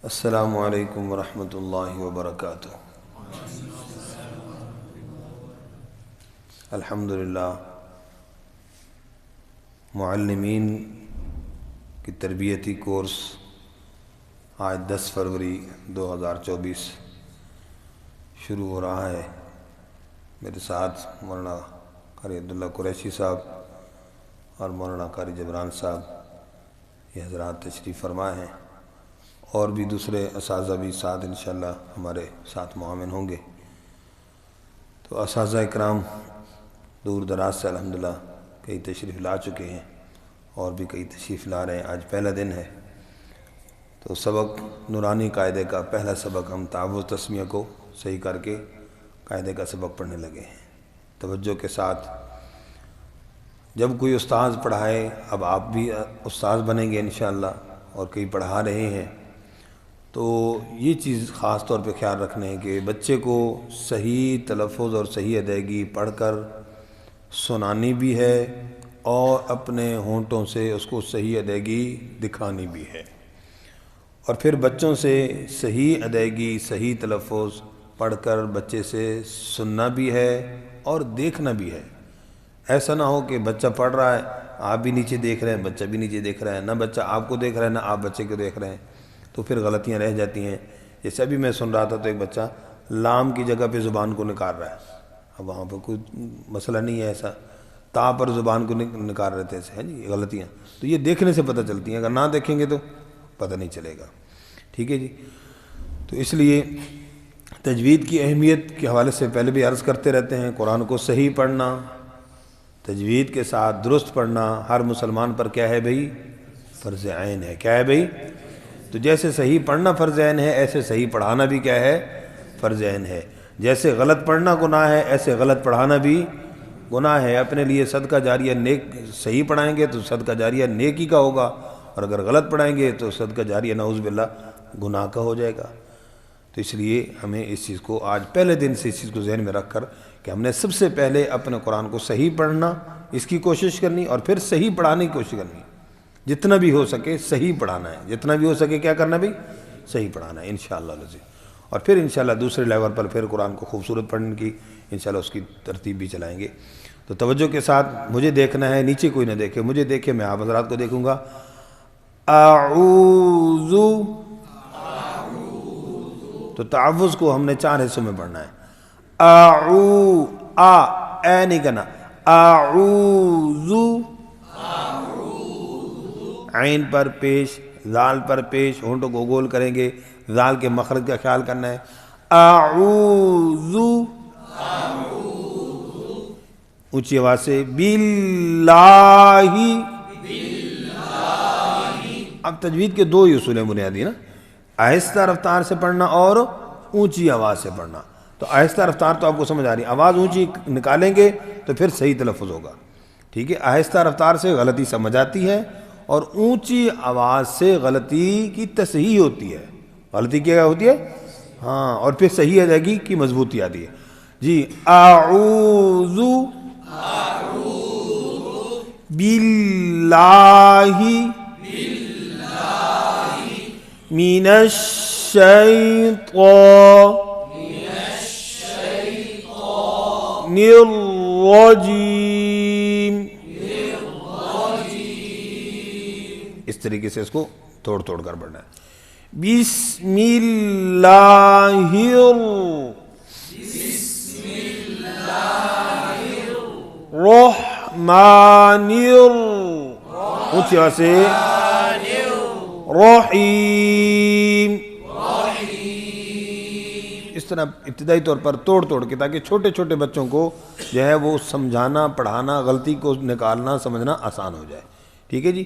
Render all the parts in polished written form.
السلام علیکم ورحمۃ اللہ وبرکاتہ۔ الحمدللہ معلمین کی تربیتی کورس آج 10 فروری 2024 شروع ہو رہا ہے۔ میرے ساتھ مولانا قاری عبداللہ قریشی صاحب اور مولانا قاری جبران صاحب یہ حضرات تشریف فرما ہیں، اور بھی دوسرے اساتذہ بھی ساتھ انشاءاللہ ہمارے ساتھ معاون ہوں گے۔ تو اساتذہ اکرام دور دراز سے الحمدللہ کئی تشریف لا چکے ہیں اور بھی کئی تشریف لا رہے ہیں۔ آج پہلا دن ہے تو سبق نورانی قاعدے کا پہلا سبق ہم تعوذ تسمیہ کو صحیح کر کے قاعدے کا سبق پڑھنے لگے ہیں۔ توجہ کے ساتھ جب کوئی استاذ پڑھائے، اب آپ بھی استاذ بنیں گے انشاءاللہ اور کئی پڑھا رہے ہیں، تو یہ چیز خاص طور پہ خیال رکھنا ہے کہ بچے کو صحیح تلفظ اور صحیح ادائیگی پڑھ کر سنانی بھی ہے اور اپنے ہونٹوں سے اس کو صحیح ادائیگی دکھانی بھی ہے، اور پھر بچوں سے صحیح ادائیگی صحیح تلفظ پڑھ کر بچے سے سننا بھی ہے اور دیکھنا بھی ہے۔ ایسا نہ ہو کہ بچہ پڑھ رہا ہے، آپ بھی نیچے دیکھ رہے ہیں، بچہ بھی نیچے دیکھ رہا ہے، نہ بچہ آپ کو دیکھ رہا ہے نہ آپ بچے کو دیکھ رہے ہیں، تو پھر غلطیاں رہ جاتی ہیں۔ جیسے ابھی میں سن رہا تھا تو ایک بچہ لام کی جگہ پہ زبان کو نکال رہا ہے، اب وہاں پہ کوئی مسئلہ نہیں ہے ایسا، تا پر زبان کو نکال رہے تھے ایسے، ہے جی غلطیاں، تو یہ دیکھنے سے پتہ چلتی ہیں، اگر نہ دیکھیں گے تو پتہ نہیں چلے گا۔ ٹھیک ہے جی، تو اس لیے تجوید کی اہمیت کے حوالے سے پہلے بھی عرض کرتے رہتے ہیں، قرآن کو صحیح پڑھنا، تجوید کے ساتھ درست پڑھنا ہر مسلمان پر کیا ہے بھئی؟ فرض عین ہے۔ کیا ہے بھئی؟ تو جیسے صحیح پڑھنا فرض عین ہے، ایسے صحیح پڑھانا بھی کیا ہے؟ فرض عین ہے۔ جیسے غلط پڑھنا گناہ ہے، ایسے غلط پڑھانا بھی گناہ ہے۔ اپنے لیے صدقہ جاریہ نیک صحیح پڑھائیں گے تو صدقہ جاریہ نیکی کا ہوگا، اور اگر غلط پڑھائیں گے تو صدقہ جاریہ نعوذ باللہ گناہ کا ہو جائے گا۔ تو اس لیے ہمیں اس چیز کو آج پہلے دن سے اس چیز کو ذہن میں رکھ کر کہ ہم نے سب سے پہلے اپنے قرآن کو صحیح پڑھنا، اس کی کوشش کرنی، اور پھر صحیح پڑھانے کی کوشش کرنی، جتنا بھی ہو سکے صحیح پڑھانا ہے، جتنا بھی ہو سکے کیا کرنا بھی؟ صحیح پڑھانا ہے انشاءاللہ العزیز۔ اور پھر انشاءاللہ دوسرے لیول پر پھر قرآن کو خوبصورت پڑھنے کی انشاءاللہ اس کی ترتیب بھی چلائیں گے۔ تو توجہ کے ساتھ مجھے دیکھنا ہے، نیچے کوئی نہ دیکھے، مجھے دیکھے، میں آپ حضرات کو دیکھوں گا۔ اعوذ، تو تعوذ کو ہم نے 4 حصوں میں پڑھنا ہے۔ اے نہیں کہنا، اعوذ، عین پر پیش، ذال پر پیش، ہونٹوں کو گول کریں گے، ذال کے مخرج کا خیال کرنا ہے۔ اعوذ، اونچی آواز سے، باللہ۔ اب تجوید کے 2 ہی اصول ہیں بنیادی نا، آہستہ رفتار سے پڑھنا اور اونچی آواز سے پڑھنا۔ تو آہستہ رفتار تو آپ کو سمجھ آ رہی ہے، آواز اونچی نکالیں گے تو پھر صحیح تلفظ ہوگا۔ ٹھیک ہے، آہستہ رفتار سے غلطی سمجھ آتی ہے اور اونچی آواز سے غلطی کی تصحیح ہوتی ہے۔ غلطی کیا ہوتی ہے؟ ہاں، اور پھر صحیح ادائیگی کی مضبوطی آتی ہے۔ جی، اعوذ باللہ من الشیطان الرجیم، اس طریقے سے اس کو توڑ توڑ کر پڑھنا ہے۔ بسم اللہ الرحمن اونچی آواز سے، رحیم، اس طرح ابتدائی طور پر توڑ توڑ کے، تاکہ چھوٹے چھوٹے بچوں کو جو ہے وہ سمجھانا، پڑھانا، غلطی کو نکالنا، سمجھنا آسان ہو جائے۔ ٹھیک ہے جی،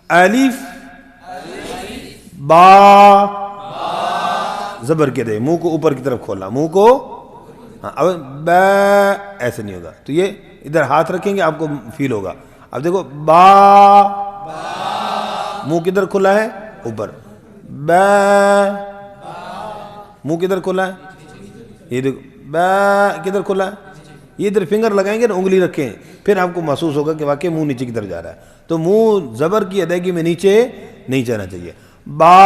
الف با، زبر کے دے، منہ کو اوپر کی طرف کھولنا، منہ کو، ہاں، اب با ایسے نہیں ہوگا، تو یہ ادھر ہاتھ رکھیں گے آپ کو فیل ہوگا۔ اب دیکھو، با، منہ کدھر کھلا ہے؟ اوپر۔ با، منہ کدھر کھلا ہے؟ یہ دیکھو، با کدھر کھلا ہے؟ یہ ادھر فنگر لگائیں گے نا، انگلی رکھیں، پھر آپ کو محسوس ہوگا کہ واقعی منہ نیچے کی طرف جا رہا ہے، تو منہ زبر کی ادائیگی میں نیچے نہیں جانا چاہیے۔ با،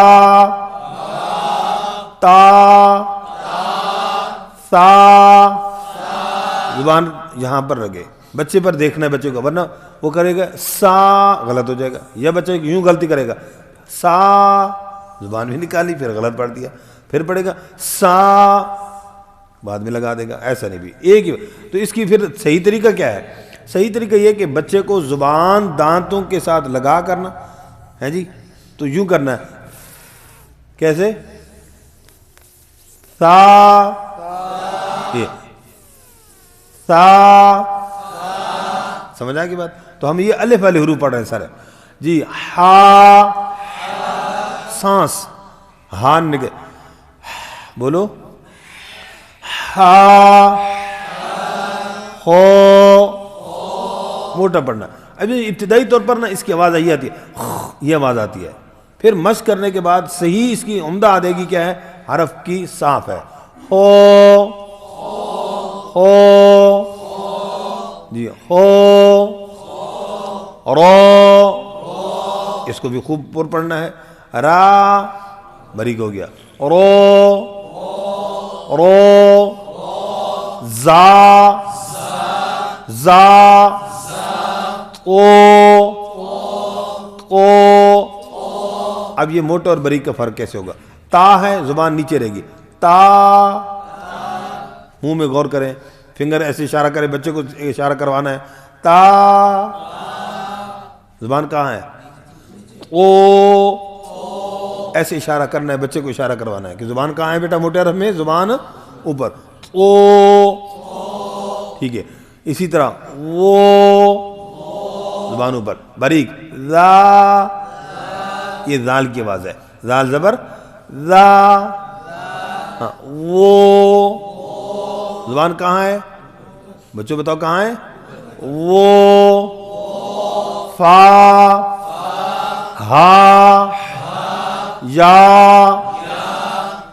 تا سا، زبان یہاں پر رگے، بچے پر دیکھنا ہے بچے کو، ورنہ وہ کرے گا سا غلط ہو جائے گا، یا بچہ یوں غلطی کرے گا سا، زبان بھی نکالی پھر غلط پڑھ دیا، پھر پڑھے گا سا بعد میں لگا دے گا، ایسا نہیں بھی ایک ہی۔ تو اس کی پھر صحیح طریقہ کیا ہے؟ صحیح طریقہ یہ کہ بچے کو زبان دانتوں کے ساتھ لگا کرنا ہے جی، تو یوں کرنا ہے، کیسے؟ سا، یہ سا، سمجھ آ گئی بات؟ تو ہم یہ الف والے حروف پڑھ رہے ہیں سارے جی۔ ہا، سانس، ہان نکل، بولو، ہا، ہو، موٹا پڑھنا۔ ابھی ابتدائی طور پر نا اس کی آواز آتی ہے، یہ آواز آتی ہے، پھر مشق کرنے کے بعد صحیح اس کی عمدہ ادائیگی کیا ہے؟ حرف کی صاف ہے، ہو، ہو جی، ہو، رو، اس کو بھی خوب پر پڑھنا ہے، را باریک ہو گیا، رو، رو، زا، زا، او، او۔ اب یہ موٹا اور باریک کا فرق کیسے ہوگا؟ تا ہے، زبان نیچے رہے گی، تا، منہ میں غور کریں، فنگر ایسے اشارہ کریں، بچے کو اشارہ کروانا ہے، تا، زبان کہاں ہے؟ او، ایسے اشارہ کرنا ہے، بچے کو اشارہ کروانا ہے کہ زبان کہاں ہے بیٹا؟ موٹے حرف میں زبان اوپر، او، ٹھیک ہے۔ اسی طرح وہ، زبان اوپر، باریک، ذا، یہ ذال کی آواز ہے، ذال زبر، ذا، ہاں، وہ، زبان کہاں ہے؟ بچوں بتاؤ کہاں ہے؟ وہ، فا، ہا، یا۔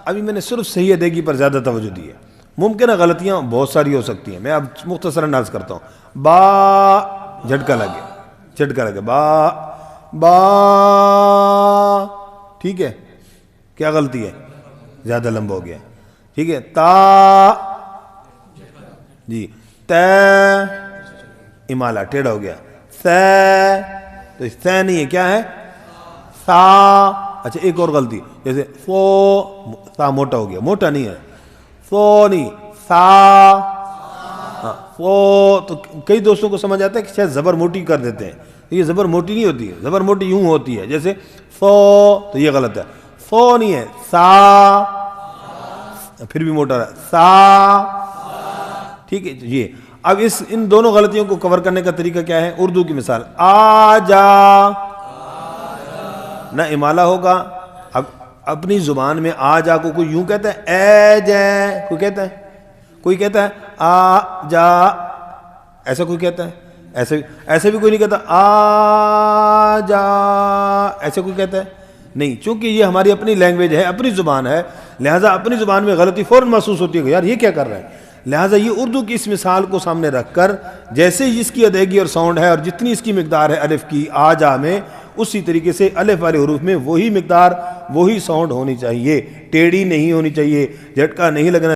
ابھی میں نے صرف صحیح ادائیگی پر زیادہ توجہ دی ہے، ممکن ہے غلطیاں بہت ساری ہو سکتی ہیں، میں اب مختصراً عرض کرتا ہوں۔ با، جھٹکا لگے، جھٹکا لگے، با، با، ٹھیک ہے، کیا غلطی ہے؟ زیادہ لمبا ہو گیا، ٹھیک ہے۔ تا جی، تے، امالہ ٹیڑھا ہو گیا، ثے، تو ثے نہیں ہے، کیا ہے؟ سا۔ اچھا ایک اور غلطی، جیسے فو، سا موٹا ہو گیا، موٹا نہیں ہے، فو نہیں، سا، ہاں، فو۔ تو کئی دوستوں کو سمجھ آتا ہے کہ شاید زبر موٹی کر دیتے ہیں، یہ زبر موٹی نہیں ہوتی ہے، زبر موٹی یوں ہوتی ہے، جیسے فو، تو یہ غلط ہے، فو نہیں ہے، سا، پھر بھی موٹا رہا، سا، ٹھیک ہے۔ یہ اب ان دونوں غلطیوں کو کور کرنے کا طریقہ کیا ہے؟ اردو کی مثال، آ جا، نہ امالہ ہوگا، اب اپنی زبان میں آ جا کو کوئی یوں کہتا ہے، اے جے، کوئی کہتا ہے، کوئی کہتا ہے آ جا، ایسا کوئی کہتا ہے؟ ایسے بھی کوئی نہیں کہتا آ جا، ایسے کوئی کہتا ہے؟ نہیں، چونکہ یہ ہماری اپنی لینگویج ہے، اپنی زبان ہے، لہٰذا اپنی زبان میں غلطی فوراً محسوس ہوتی ہے کہ یار یہ کیا کر رہا ہے، لہٰذا یہ اردو کی اس مثال کو سامنے رکھ کر جیسے اس کی ادائیگی اور ساؤنڈ ہے اور جتنی اس کی مقدار ہے الف کی آ جا میں، اسی طریقے سے الف والے حروف میں وہی مقدار وہی ساؤنڈ ہونی چاہیے، ٹیڑھی نہیں ہونی چاہیے، جھٹکا نہیں لگنا